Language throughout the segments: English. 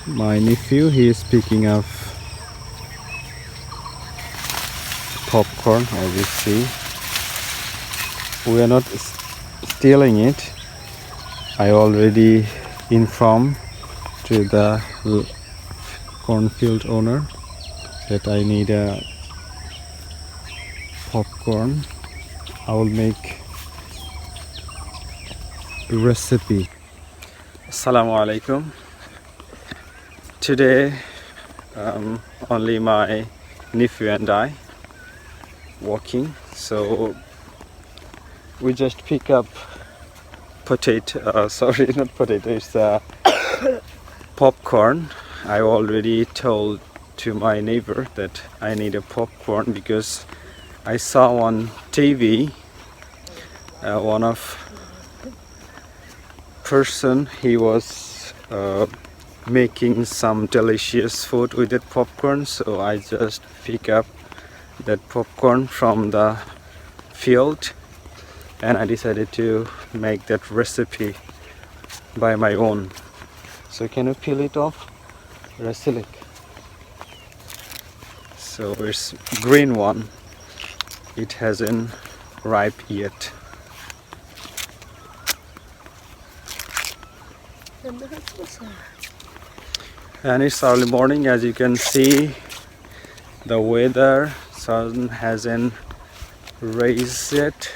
My nephew, he is picking up popcorn, as you see. We are not stealing it. I already informed to the cornfield owner that I need a popcorn. I will make a recipe. Assalamu alaikum. Today only my nephew and I walking, so we just pick up potato, sorry, not potato, it's popcorn. I already told to my neighbor that I need a popcorn because I saw on TV one of person, he was making some delicious food with that popcorn, so I just pick up that popcorn from the field and I decided to make that recipe by my own. So can you peel it off? Rasilik. So it's green one. It hasn't ripe yet. And it's early morning, as you can see. The weather, sun hasn't raised yet.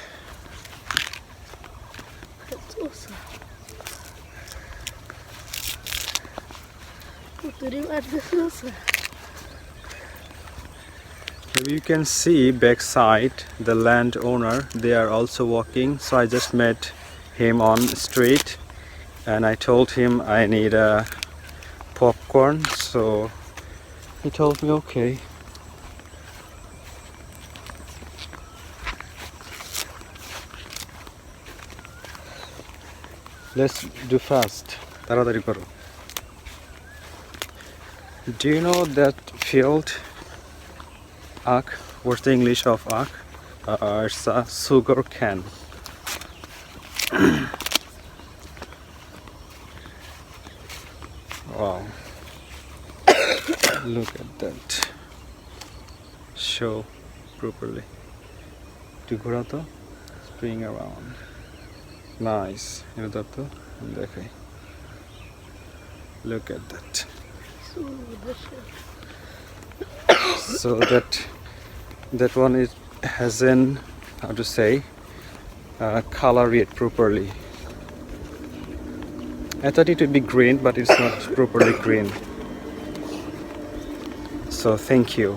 You can see backside the landowner, they are also walking, so I just met him on street and I told him I need a popcorn, so he told me okay. Let's do fast. Taradari karo. Do you know that field? Ack. What's the English of ack? It's a sugar cane. Wow. Look at that. Show properly. To ঘোরা তো spring around. Nice. Look at that. So that one is hasn't, how to say, color it properly. I thought it would be green, but it's not properly green. So thank you.